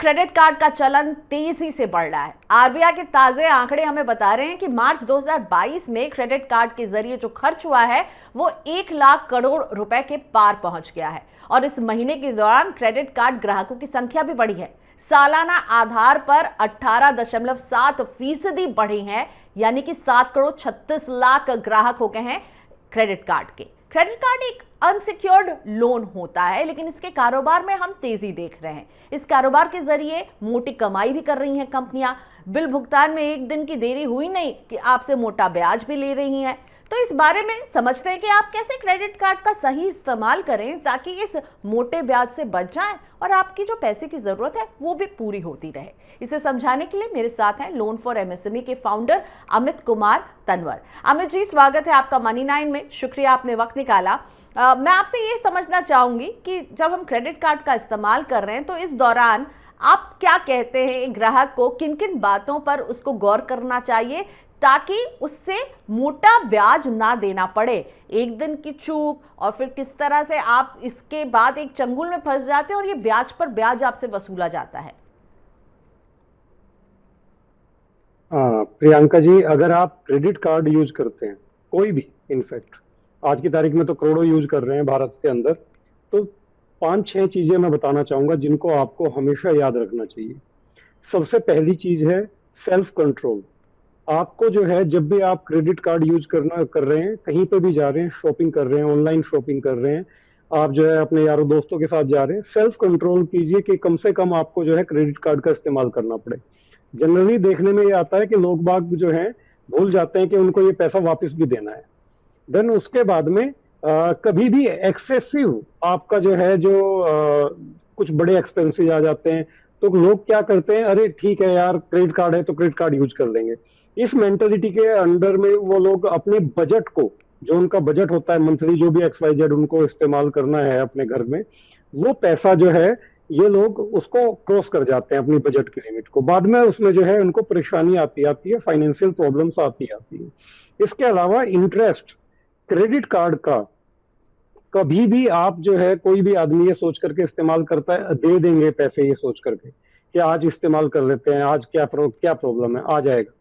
Credit card का चलन तेजी से बढ़ रहा है। आरबीआई के ताजे आंकड़े हमें बता रहे हैं कि मार्च 2022 में क्रेडिट कार्ड के जरिए जो खर्च हुआ है वो 1 लाख करोड़ रुपए के पार पहुंच गया है और इस महीने के दौरान क्रेडिट कार्ड ग्राहकों की संख्या भी बढ़ी है। सालाना आधार पर 18.7% बढ़ी है, यानी कि 7 करोड़ 36 लाख ग्राहक हो गए हैं क्रेडिट कार्ड के। क्रेडिट कार्ड एक अनसिक्योर्ड लोन होता है, लेकिन इसके कारोबार में हम तेजी देख रहे हैं। इस कारोबार के जरिए मोटी कमाई भी कर रही हैं कंपनियां। बिल भुगतान में एक दिन की देरी हुई नहीं कि आपसे मोटा ब्याज भी ले रही हैं। तो इस बारे में समझते हैं कि आप कैसे क्रेडिट कार्ड का सही इस्तेमाल करें ताकि इस मोटे ब्याज से बच जाएं और आपकी जो पैसे की जरूरत है वो भी पूरी होती रहे। इसे समझाने के लिए मेरे साथ हैं लोन फॉर एमएसएमई के फाउंडर अमित कुमार तनवर। अमित जी, स्वागत है आपका मनी 9 में। शुक्रिया आपने वक्त निकाला। मैं आपसे ये समझना चाहूंगी कि जब हम क्रेडिट कार्ड का इस्तेमाल कर रहे हैं तो इस दौरान आप क्या कहते हैं ग्राहक को किन किन बातों पर उसको गौर करना चाहिए ताकि उससे मोटा ब्याज ना देना पड़े। एक दिन की चूक और फिर किस तरह से आप इसके बाद एक चंगुल में फंस जाते हैं और ये ब्याज पर ब्याज आपसे वसूला जाता है। प्रियंका जी, अगर आप क्रेडिट कार्ड यूज करते हैं, कोई भी, इनफैक्ट आज की तारीख में तो करोड़ों यूज कर रहे हैं भारत के अंदर, तो 5-6 चीजें मैं बताना चाहूंगा जिनको आपको हमेशा याद रखना चाहिए। सबसे पहली चीज है सेल्फ कंट्रोल। आपको जो है, जब भी आप क्रेडिट कार्ड यूज कर रहे हैं, कहीं पे भी जा रहे हैं, शॉपिंग कर रहे हैं, ऑनलाइन शॉपिंग कर रहे हैं, आप जो है अपने यारों दोस्तों के साथ जा रहे हैं, सेल्फ कंट्रोल कीजिए कि कम से कम आपको जो है क्रेडिट कार्ड का इस्तेमाल करना पड़े। जनरली देखने में ये आता है कि लोग बाग जो है भूल जाते हैं कि उनको ये पैसा वापस भी देना है। देन उसके बाद में कभी भी एक्सेसिव आपका जो है कुछ बड़े एक्सपेंसेस आ जाते हैं तो लोग क्या करते हैं, अरे ठीक है यार, क्रेडिट कार्ड है तो क्रेडिट कार्ड यूज कर लेंगे। इस मेंटेलिटी के अंडर में वो लोग अपने बजट को, जो उनका बजट होता है मंथली, जो भी XYZ उनको इस्तेमाल करना है अपने घर में, वो पैसा जो है ये लोग उसको क्रॉस कर जाते हैं अपनी बजट की लिमिट को। बाद में उसमें जो है उनको परेशानी आती है, फाइनेंशियल प्रॉब्लम्स आती है। इसके अलावा इंटरेस्ट क्रेडिट कार्ड का कभी भी आप जो है, कोई भी आदमी ये सोच करके इस्तेमाल करता है, दे देंगे पैसे ये सोच करके कि आज इस्तेमाल कर लेते हैं, आज क्या प्रॉब्लम है, आ जाएगा,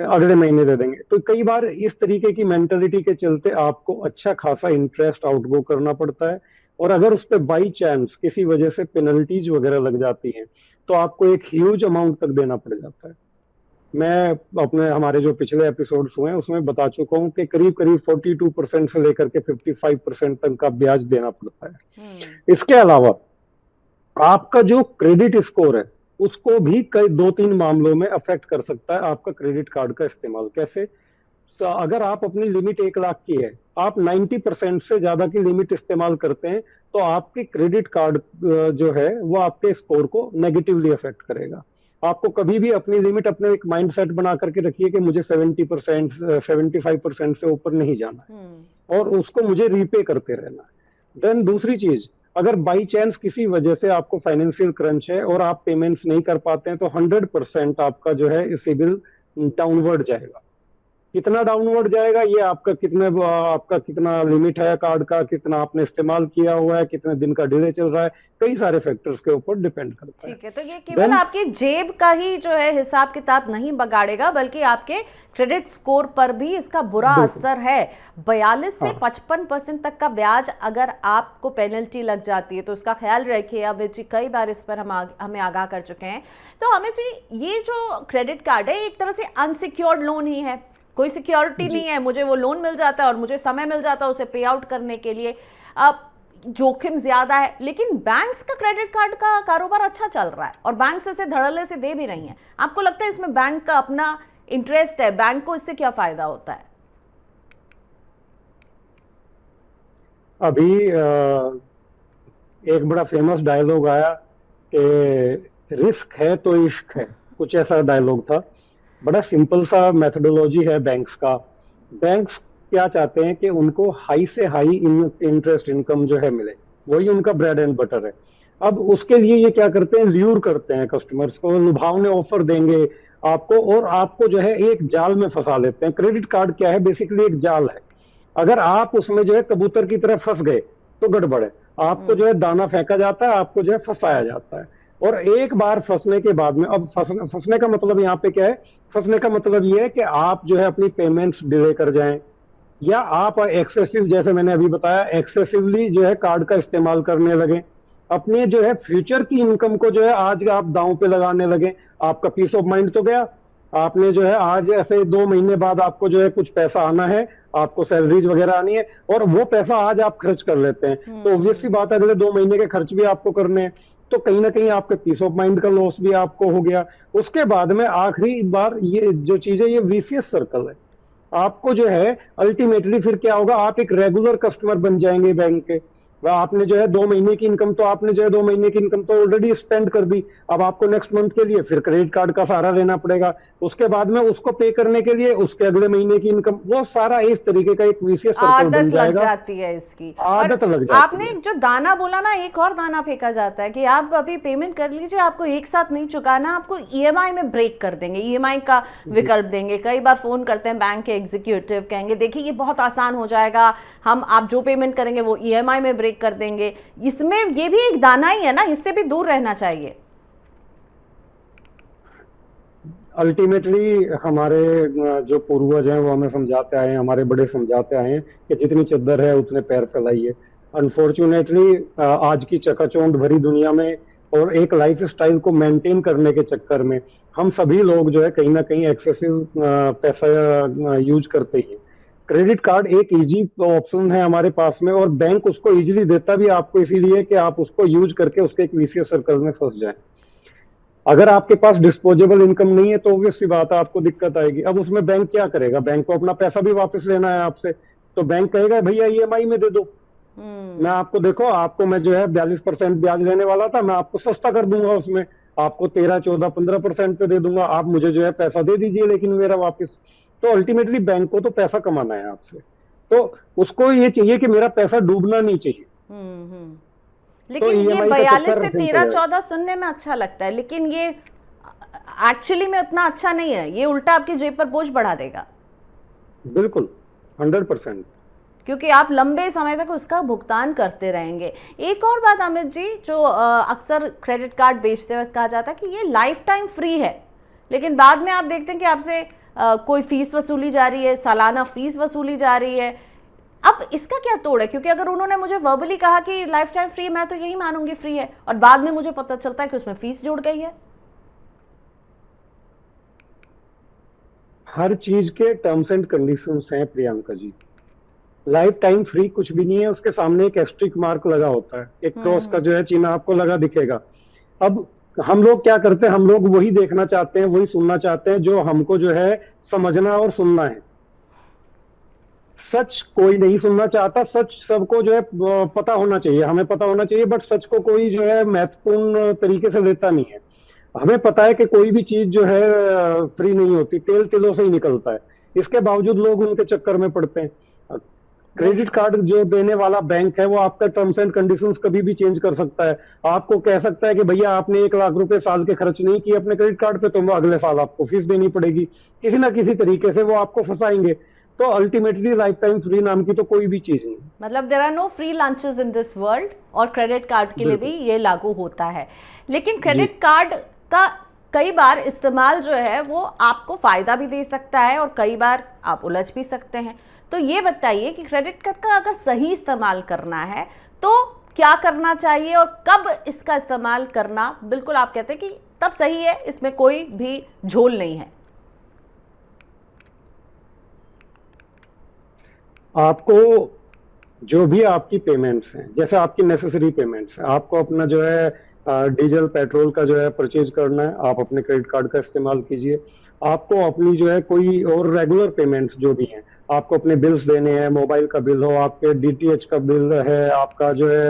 अगले महीने दे देंगे। तो कई बार इस तरीके की मेंटेलिटी के चलते आपको अच्छा खासा इंटरेस्ट आउटगो करना पड़ता है, और अगर उस पर बाई चांस किसी वजह से पेनल्टीज वगैरह लग जाती हैं तो आपको एक ह्यूज अमाउंट तक देना पड़ जाता है। मैं अपने हमारे जो पिछले एपिसोड्स हुए हैं उसमें बता चुका हूं कि करीब 42% से लेकर के 55% तक का ब्याज देना पड़ता है। इसके अलावा आपका जो क्रेडिट स्कोर है उसको भी कई 2-3 मामलों में अफेक्ट कर सकता है आपका क्रेडिट कार्ड का इस्तेमाल। कैसे? तो अगर आप अपनी लिमिट 1 लाख की है, आप 90% से ज्यादा की लिमिट इस्तेमाल करते हैं तो आपकी क्रेडिट कार्ड जो है वो आपके स्कोर को नेगेटिवली अफेक्ट करेगा। आपको कभी भी अपनी लिमिट, अपने एक माइंड सेट बना करके रखिए कि मुझे 70% 75% से ऊपर नहीं जाना है और उसको मुझे रीपे करते रहना है। देन दूसरी चीज, अगर बाई चांस किसी वजह से आपको फाइनेंशियल क्रंच है और आप पेमेंट्स नहीं कर पाते हैं तो 100% आपका जो है सिबिल डाउनवर्ड जाएगा। कितना डाउनवर्ड जाएगा, ये आपका कितना लिमिट है कार्ड का, कितना आपने इस्तेमाल किया हुआ है, कितने दिन का डिले चल रहा है, कई सारे फैक्टर्स के ऊपर डिपेंड करता है। ठीक है, तो ये केवल आपकी जेब का ही जो है हिसाब किताब नहीं बगाड़ेगा, बल्कि आपके क्रेडिट स्कोर पर भी इसका बुरा असर है। 42 से 55% तक का ब्याज अगर आपको पेनल्टी लग जाती है तो उसका ख्याल रखिए। अमित जी कई बार इस पर हमें आगाह कर चुके हैं। तो अमित जी, ये जो क्रेडिट कार्ड है एक तरह से अनसिक्योर्ड लोन ही है, कोई सिक्योरिटी नहीं है। मुझे वो लोन मिल जाता है और मुझे समय मिल जाता है उसे पे आउट करने के लिए। अब जोखिम ज्यादा है, लेकिन बैंक्स का क्रेडिट कार्ड का कारोबार अच्छा चल रहा है और बैंक से धड़ल्ले से दे भी रही हैं। आपको लगता है इसमें बैंक का अपना इंटरेस्ट है? बैंक को इससे क्या फायदा होता है? अभी एक बड़ा फेमस डायलॉग आया कि रिस्क है तो इश्क है, कुछ ऐसा डायलॉग था। बड़ा सिंपल सा मेथोडोलॉजी है बैंक्स का। बैंक्स क्या चाहते हैं कि उनको हाई से हाई इंटरेस्ट इनकम जो है मिले, वही उनका ब्रेड एंड बटर है। अब उसके लिए ये क्या करते हैं, ल्यूर करते हैं कस्टमर्स को, लुभावने ऑफर देंगे आपको और आपको जो है एक जाल में फंसा लेते हैं। क्रेडिट कार्ड क्या है, बेसिकली एक जाल है। अगर आप उसमें जो है कबूतर की तरह फंस गए तो गड़बड़ है। आपको जो है दाना फेंका जाता है, आपको जो है फंसाया जाता है। और एक बार फंसने के बाद में, अब फंसने का मतलब यहाँ पे क्या है? फंसने का मतलब ये है कि आप जो है अपनी पेमेंट्स डिले कर जाएं, या आप एक्सेसिव, जैसे मैंने अभी बताया, एक्सेसिवली जो है कार्ड का इस्तेमाल करने लगे, अपने जो है फ्यूचर की इनकम को जो है आज आप दांव पे लगाने लगे। आपका पीस ऑफ माइंड तो गया। आपने जो है आज ऐसे 2 महीने बाद आपको जो है कुछ पैसा आना है, आपको सैलरीज वगैरह आनी है, और वो पैसा आज आप खर्च कर लेते हैं, तो ऑब्वियस सी बात है अगले 2 महीने के खर्च भी आपको करने हैं। तो कहीं ना कहीं आपके पीस ऑफ माइंड का लॉस भी आपको हो गया। उसके बाद में आखिरी बार ये जो चीज है, ये वीसीएस सर्कल है। आपको जो है अल्टीमेटली फिर क्या होगा, आप एक रेगुलर कस्टमर बन जाएंगे बैंक के। वह आपने जो है 2 महीने की इनकम, तो आपने जो है 2 महीने की इनकम तो ऑलरेडी स्पेंड कर दी। अब आपको नेक्स्ट मंथ के लिए फिर क्रेडिट कार्ड का सहारा लेना पड़ेगा। उसके बाद में उसको पे करने के लिए उसके अगले महीने की इनकम, वो सारा इस तरीके का एक विशेष सर्कल बन आदत लग जाएगा। जाती है इसकी। और आदत लग जाती आपने है। जो दाना बोला ना, एक और दाना फेंका जाता है कि आप अभी पेमेंट कर लीजिए, आपको एक साथ नहीं चुकाना, आपको ईएमआई में ब्रेक कर देंगे, ईएमआई का विकल्प देंगे। कई बार फोन करते हैं बैंक के एग्जीक्यूटिव, कहेंगे देखिए ये बहुत आसान हो जाएगा, हम आप जो पेमेंट करेंगे वो ईएमआई में ब्रेक कर देंगे। इसमें ये भी एक दाना ही है ना, इससे भी दूर रहना चाहिए। अल्टीमेटली हमारे जो पूर्वज हैं वो हमें समझाते आए हैं, हमारे बड़े समझाते आए हैं कि जितनी चद्दर है उतने पैर फैलाइए। अनफॉर्चुनेटली आज की चकाचौंध भरी दुनिया में और एक लाइफ स्टाइल को मेंटेन करने के चक्कर में हम सभी लोग जो है कहीं ना कहीं एक्सेसिव पैसा यूज करते हैं। क्रेडिट कार्ड एक इजी ऑप्शन है हमारे पास में, और बैंक उसको इजीली देता भी आपको इसीलिए कि आप उसको यूज करके उसके एक विशियस सर्कल में फंस जाए। अगर आपके पास डिस्पोजेबल इनकम नहीं है तो ऑब्वियस सी बात है आपको दिक्कत आएगी। अब उसमें बैंक क्या करेगा? बैंक को अपना पैसा भी वापस लेना है आपसे, तो बैंक कहेगा भैया ईएमआई में दे दो। मैं आपको, देखो आपको मैं जो है 42% ब्याज लेने वाला था, मैं आपको सस्ता कर दूंगा, उसमें आपको 13, 14, 15% पे दे दूंगा, आप मुझे जो है पैसा दे दीजिए लेकिन मेरा वापस। तो अल्टीमेटली बैंक को तो पैसा कमाना है आपसे, तो उसको ये चाहिए कि मेरा पैसा डूबना नहीं चाहिए। तो लेकिन ये ईएमआई का 42 चक्कर से रखने 13, चाहिए। 14 सुनने में अच्छा लगता है, लेकिन ये एक्चुअली में उतना अच्छा नहीं है। ये उल्टा आपकी जेब पर बोझ बढ़ा देगा, बिल्कुल 100%। क्योंकि आप लंबे समय तक उसका भुगतान करते रहेंगे। एक और बात अमित जी, जो अक्सर क्रेडिट कार्ड बेचते वक्त कहा जाता है कि ये लाइफ टाइम फ्री है, लेकिन बाद में आप देखते हैं कि आपसे कोई फीस वसूली जा रही है, सालाना फीस वसूली जा रही है। अब इसका क्या तोड़ है? क्योंकि अगर उन्होंने मुझे वर्बली कहा कि लाइफ टाइम फ्री, मैं तो यही मानूंगी फ्री है, और बाद में मुझे पता चलता है कि उसमें फीस जुड़ गई है। हर चीज के टर्म्स एंड कंडीशंस हैं Priyanka ji. Life time free कुछ भी नहीं है, उसके सामने एक एस्ट्रिक मार्क लगा होता है, एक क्रॉस का जो है चिन्ह आपको लगा दिखेगा। अब हम लोग क्या करते हैं, हम लोग वही देखना चाहते हैं, वही सुनना चाहते हैं जो हमको जो है समझना और सुनना है। सच कोई नहीं सुनना चाहता, सच सबको जो है पता होना चाहिए, हमें पता होना चाहिए, बट सच को कोई जो है महत्वपूर्ण तरीके से लेता नहीं है। हमें पता है कि कोई भी चीज जो है फ्री नहीं होती, तेल तिलों से ही निकलता है, इसके बावजूद लोग उनके चक्कर में पड़ते हैं। क्रेडिट कार्ड जो देने वाला बैंक है वो आपका टर्म्स एंड कंडीशंस कभी भी चेंज कर सकता है। आपको कह सकता है कि भैया आपने 1 लाख रुपए साल के खर्च नहीं किए अपने क्रेडिट कार्ड पे, तो अगले साल आपको फीस देनी पड़ेगी। किसी ना किसी तरीके से वो आपको फंसाएंगे। तो अल्टीमेटली लाइफ टाइम फ्री नाम की तो कोई भी चीज नहीं। मतलब there are no free lunches in this world, और क्रेडिट कार्ड के लिए भी ये लागू होता है। लेकिन क्रेडिट कार्ड का कई बार इस्तेमाल जो है वो आपको फायदा भी दे सकता है, और कई बार आप उलझ भी सकते हैं। तो ये बताइए कि क्रेडिट कार्ड का अगर सही इस्तेमाल करना है तो क्या करना चाहिए, और कब इसका इस्तेमाल करना बिल्कुल आप कहते हैं कि तब सही है, इसमें कोई भी झोल नहीं है? आपको जो भी आपकी पेमेंट्स हैं, जैसे आपकी नेसेसरी पेमेंट्स हैं, आपको अपना जो है डीजल पेट्रोल का जो है परचेज करना है, आप अपने क्रेडिट कार्ड का इस्तेमाल कीजिए। आपको अपनी जो है कोई और रेगुलर पेमेंट्स जो भी हैं, आपको अपने बिल्स देने हैं, मोबाइल का बिल हो, आपके डीटीएच का बिल है, आपका जो है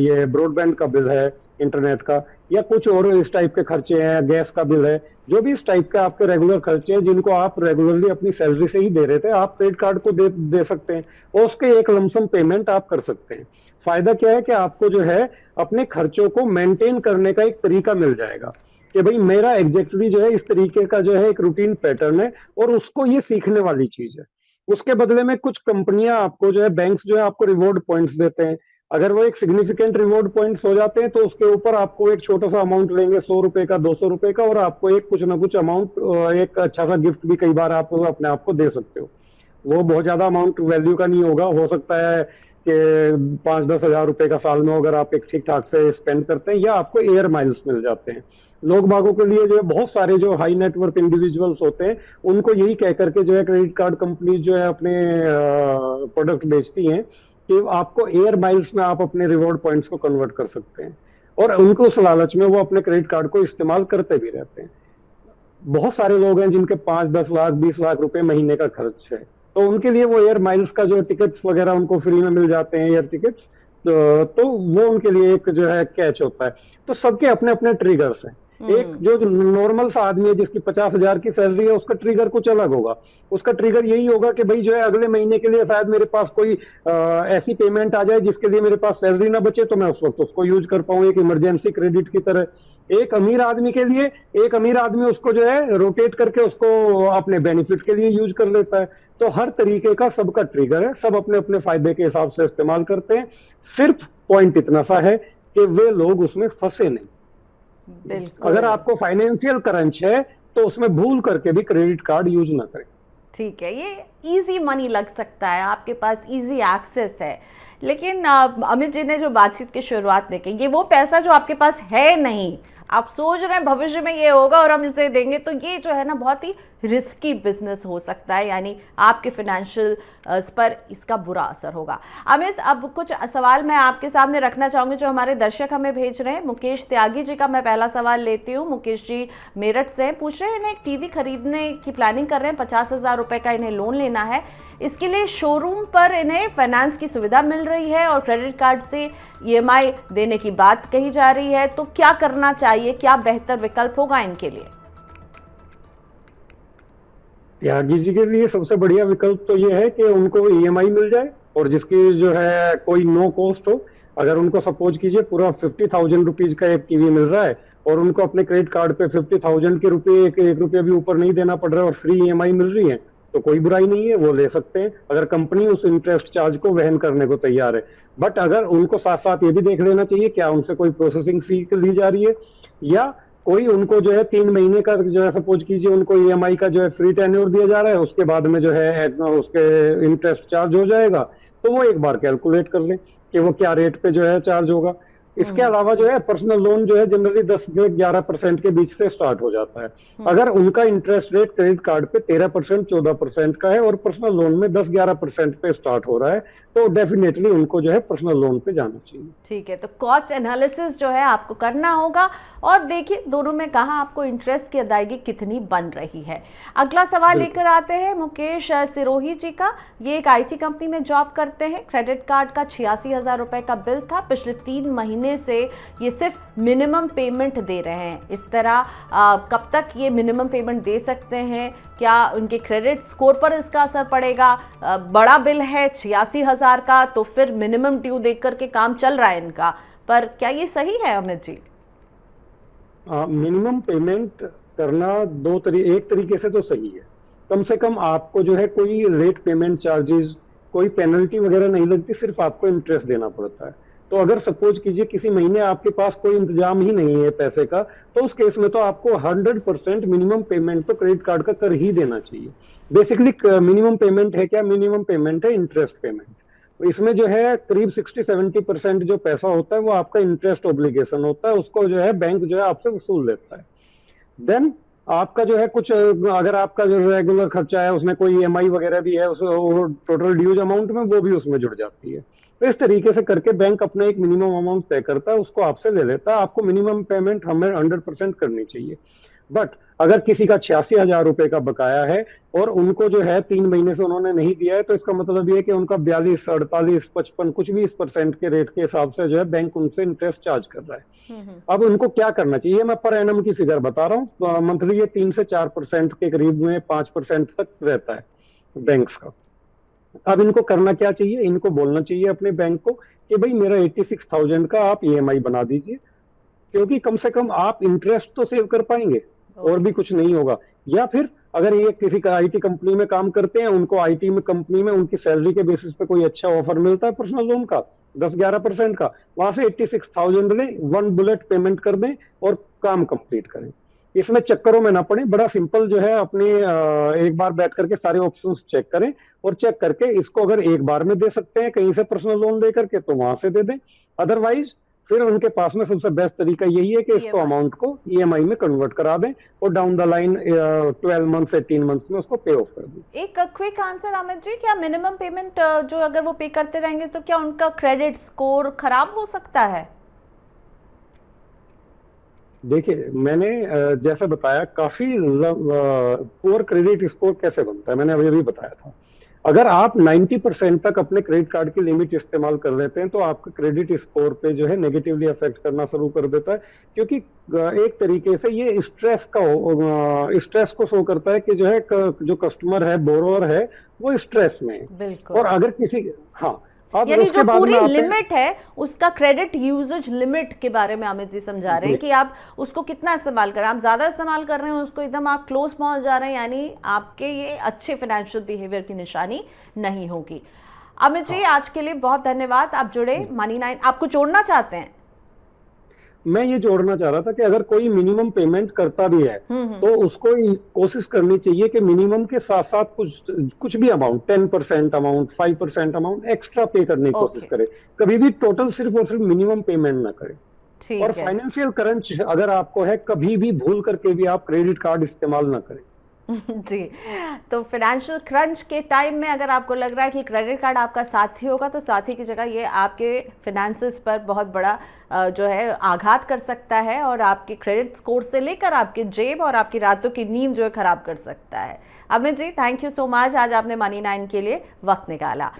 ये ब्रॉडबैंड का बिल है, इंटरनेट का, या कुछ और इस टाइप के खर्चे हैं, गैस का बिल है, जो भी इस टाइप के आपके रेगुलर खर्चे हैं जिनको आप रेगुलरली अपनी सैलरी से ही दे रहे थे, आप क्रेडिट कार्ड को दे सकते हैं, और उसके एक लमसम पेमेंट आप कर सकते हैं। फायदा क्या है कि आपको जो है अपने खर्चों को मेंटेन करने का एक तरीका मिल जाएगा कि भाई मेरा एग्जैक्टली जो है इस तरीके का जो है एक रूटीन पैटर्न है, और उसको ये सीखने वाली चीज है। उसके बदले में कुछ कंपनियां आपको जो है, बैंक्स जो है आपको रिवॉर्ड पॉइंट्स देते हैं, अगर वो एक सिग्निफिकेंट रिवॉर्ड पॉइंट्स हो जाते हैं तो उसके ऊपर आपको एक छोटा सा अमाउंट लेंगे, 100 रुपए का, 200 रुपए का, और आपको एक कुछ ना कुछ अमाउंट, एक अच्छा सा गिफ्ट भी कई बार आप अपने आप को दे सकते हो। वो बहुत ज्यादा अमाउंट वैल्यू का नहीं होगा, हो सकता है कि 5-10 हज़ार रुपए का साल में अगर आप एक ठीक ठाक से स्पेंड करते हैं, या आपको एयर माइल्स मिल जाते हैं। लोग बागों के लिए जो है, बहुत सारे जो हाई नेटवर्थ इंडिविजुअल्स होते हैं, उनको यही कह करके जो है क्रेडिट कार्ड कंपनीज जो है अपने प्रोडक्ट बेचती हैं कि आपको एयर माइल्स में आप अपने रिवॉर्ड पॉइंट्स को कन्वर्ट कर सकते हैं, और उनको उस लालच में वो अपने क्रेडिट कार्ड को इस्तेमाल करते भी रहते हैं। बहुत सारे लोग हैं जिनके 5-10 लाख 20 लाख रुपए महीने का खर्च है, तो उनके लिए वो एयर माइल्स का जो टिकट्स वगैरह उनको फ्री में मिल जाते हैं, एयर टिकट्स, तो वो उनके लिए एक जो है कैच होता है। तो सबके अपने अपने ट्रिगर्स हैं। एक जो नॉर्मल सा आदमी है जिसकी 50 हज़ार की सैलरी है, उसका ट्रिगर कुछ अलग होगा। उसका ट्रिगर यही होगा कि भाई जो है अगले महीने के लिए शायद मेरे पास कोई ऐसी पेमेंट आ जाए जिसके लिए मेरे पास सैलरी ना बचे, तो मैं उस वक्त उसको यूज कर पाऊं, एक इमरजेंसी क्रेडिट की तरह। एक अमीर आदमी के लिए, एक अमीर आदमी उसको जो है रोटेट करके उसको अपने बेनिफिट के लिए यूज कर लेता है। तो हर तरीके का सबका ट्रिगर है, सब अपने अपने फायदे के हिसाब से इस्तेमाल करते हैं। सिर्फ पॉइंट इतना सा है कि वे लोग उसमें फंसे नहीं। बिल्कुल। अगर आपको फाइनेंशियल क्रंच है तो उसमें भूल करके भी क्रेडिट कार्ड यूज ना करें। ठीक है, ये इजी मनी लग सकता है, आपके पास इजी एक्सेस है, लेकिन अमित जी ने जो बातचीत की शुरुआत में कही, ये वो पैसा जो आपके पास है नहीं, आप सोच रहे हैं भविष्य में ये होगा और हम इसे देंगे, तो ये जो है ना बहुत ही रिस्की बिजनेस हो सकता है, यानी आपके फिनेंशियल पर इसका बुरा असर होगा। अमित, अब कुछ सवाल मैं आपके सामने रखना चाहूँगी जो हमारे दर्शक हमें भेज रहे हैं। मुकेश त्यागी जी का मैं पहला सवाल लेती हूँ। मुकेश जी मेरठ से पूछ रहे हैं, इन्हें एक टीवी खरीदने की प्लानिंग कर रहे हैं, 50,000 रुपये का इन्हें लोन लेना है। इसके लिए शोरूम पर इन्हें फाइनेंस की सुविधा मिल रही है और क्रेडिट कार्ड से EMI देने की बात कही जा रही है, तो क्या करना चाहिए, क्या बेहतर विकल्प होगा इनके लिए? त्यागी जी के लिए सबसे बढ़िया विकल्प तो ये है कि उनको EMI मिल जाए, और जिसकी जो है कोई नो कॉस्ट हो। अगर उनको सपोज कीजिए पूरा 50,000 रुपीज का एक टीवी मिल रहा है और उनको अपने क्रेडिट कार्ड पे 50,000 के रुपए एक रुपया भी ऊपर नहीं देना पड़ रहा है और फ्री EMI मिल रही है, तो कोई बुराई नहीं है, वो ले सकते हैं अगर कंपनी उस इंटरेस्ट चार्ज को वहन करने को तैयार है। बट अगर उनको साथ साथ ये भी देख लेना चाहिए क्या उनसे कोई प्रोसेसिंग फी ली जा रही है, या कोई उनको जो है 3 महीने का जो है सपोज कीजिए उनको EMI का जो है फ्री टेन्योर दिया जा रहा है, उसके बाद में जो है उसके इंटरेस्ट चार्ज हो जाएगा, तो वो एक बार कैलकुलेट कर लें कि वो क्या रेट पे जो है चार्ज होगा। इसके अलावा जो है पर्सनल लोन जो है जनरली 10 से 11% के बीच से स्टार्ट हो जाता है। अगर उनका इंटरेस्ट रेट क्रेडिट कार्ड पे 13% 14% का है और पर्सनल लोन में 10-11% पे स्टार्ट हो रहा है, तो डेफिनेटली उनको जो है पर्सनल लोन पे जाना चाहिए। ठीक है, तो कॉस्ट एनालिसिस जो है आपको करना होगा और देखिए दोनों में कहाँ आपको इंटरेस्ट की अदायगी कितनी बन रही है। अगला सवाल लेकर आते हैं मुकेश सिरोही जी का। ये एक IT कंपनी में जॉब करते हैं। क्रेडिट कार्ड का 86,000 रुपये का बिल था। पिछले 3 महीने से ये सिर्फ मिनिमम पेमेंट दे रहे हैं। इस तरह कब तक ये मिनिमम पेमेंट दे सकते हैं? क्या उनके क्रेडिट स्कोर पर इसका असर पड़ेगा? बड़ा बिल है 86,000 का, तो फिर मिनिमम ड्यू देख करके काम चल रहा है इनका, पर क्या ये सही है अमित जी? मिनिमम पेमेंट करना एक तरीके से तो सही है। कम से कम आपको जो है कोई लेट पेमेंट चार्जेस, कोई पेनल्टी वगैरह नहीं लगती, सिर्फ आपको इंटरेस्ट देना पड़ता है। तो अगर सपोज कीजिए किसी महीने आपके पास कोई इंतजाम ही नहीं है पैसे का, तो उस केस में तो आपको 100% मिनिमम पेमेंट तो क्रेडिट कार्ड का कर ही देना चाहिए। बेसिकली मिनिमम पेमेंट है क्या? मिनिमम पेमेंट है इंटरेस्ट पेमेंट। इसमें जो है करीब 60-70% जो पैसा होता है वो आपका इंटरेस्ट ऑब्लिगेशन होता है, उसको जो है बैंक जो है आपसे वसूल लेता है। देन आपका जो है कुछ, अगर आपका जो रेगुलर खर्चा है उसमें कोई EMI वगैरह भी है, उस टोटल ड्यूज अमाउंट में वो भी उसमें जुड़ जाती है। तो इस तरीके से करके बैंक अपना एक मिनिमम अमाउंट तय करता है, उसको आपसे ले लेता है। आपको मिनिमम पेमेंट हमें 100% करनी चाहिए। बट अगर किसी का 86,000 रुपए का बकाया है और उनको जो है 3 महीने से उन्होंने नहीं दिया है, तो इसका मतलब ये है कि उनका 42, 48, 55 कुछ भी इस परसेंट के रेट के हिसाब से जो है बैंक उनसे इंटरेस्ट चार्ज कर रहा है। अब उनको क्या करना चाहिए? मैं पर एनम की फिगर बता रहा हूँ। मंथली ये 3 से 4% के करीब में 5% तक रहता है बैंक्स का। अब इनको करना क्या चाहिए? इनको बोलना चाहिए अपने बैंक को कि भाई मेरा 86,000 का आप EMI बना दीजिए, क्योंकि कम से कम आप इंटरेस्ट तो सेव कर पाएंगे और भी कुछ नहीं होगा। या फिर अगर ये किसी का आईटी कंपनी में काम करते हैं, उनको आईटी में कंपनी में उनकी सैलरी के बेसिस पे कोई अच्छा ऑफर मिलता है पर्सनल लोन का 10-11% का, वहां से 86,000 लें, 1 बुलेट पेमेंट कर दें और काम कंप्लीट करें। इसमें चक्करों में ना पड़े, बड़ा सिंपल जो है अपने एक बार बैठ करके सारे ऑप्शंस चेक करें और चेक करके इसको अगर एक बार में दे सकते हैं कहीं से पर्सनल लोन लेकर के तो वहां से दे दें, अदरवाइज फिर उनके पास में सबसे बेस्ट तरीका यही है कि इसको अमाउंट को ईएमआई में कन्वर्ट करा दें और down the line 12 months 18 months में उसको पे ऑफ कर दें। एक क्विक आंसर अमित जी, क्या मिनिमम पेमेंट जो अगर वो पे करते रहेंगे तो क्या उनका क्रेडिट स्कोर खराब हो सकता है? देखिए, मैंने जैसे बताया काफी पुअर क्रेडिट स्कोर कैसे बनता है, मैंने अभी बताया था। अगर आप 90% तक अपने क्रेडिट कार्ड की लिमिट इस्तेमाल कर लेते हैं तो आपका क्रेडिट स्कोर पे जो है नेगेटिवली अफेक्ट करना शुरू कर देता है, क्योंकि एक तरीके से ये स्ट्रेस को शो करता है कि जो है जो कस्टमर है, बोरोवर है, वो स्ट्रेस में है। बिल्कुल। और अगर किसी यानी जो पूरी लिमिट है उसका क्रेडिट यूजेज लिमिट के बारे में अमित जी समझा रहे हैं कि आप उसको कितना इस्तेमाल कर रहे हैं। आप ज़्यादा इस्तेमाल कर रहे हैं उसको, एकदम आप क्लोज पहुंच जा रहे हैं, यानी आपके ये अच्छे फाइनेंशियल बिहेवियर की निशानी नहीं होगी। अमित जी, आज के लिए बहुत धन्यवाद, आप जुड़े Money9। आपको जोड़ना चाहते हैं? मैं ये जोड़ना चाह रहा था कि अगर कोई मिनिमम पेमेंट करता भी है तो उसको कोशिश करनी चाहिए कि मिनिमम के साथ साथ कुछ भी अमाउंट 10% अमाउंट 5% अमाउंट एक्स्ट्रा पे करने की कोशिश करे, कभी भी टोटल सिर्फ और सिर्फ मिनिमम पेमेंट ना करे। और फाइनेंशियल क्रंच अगर आपको है, कभी भी भूल करके भी आप क्रेडिट कार्ड इस्तेमाल ना करें। जी, तो फाइनेंशियल क्रंच के टाइम में अगर आपको लग रहा है कि क्रेडिट कार्ड आपका साथी होगा तो साथी की जगह ये आपके फाइनेंसेस पर बहुत बड़ा जो है आघात कर सकता है और आपके क्रेडिट स्कोर से लेकर आपके जेब और आपकी रातों की नींद जो है खराब कर सकता है। Amit ji, thank you so much, आज आपने Money9 के लिए वक्त निकाला।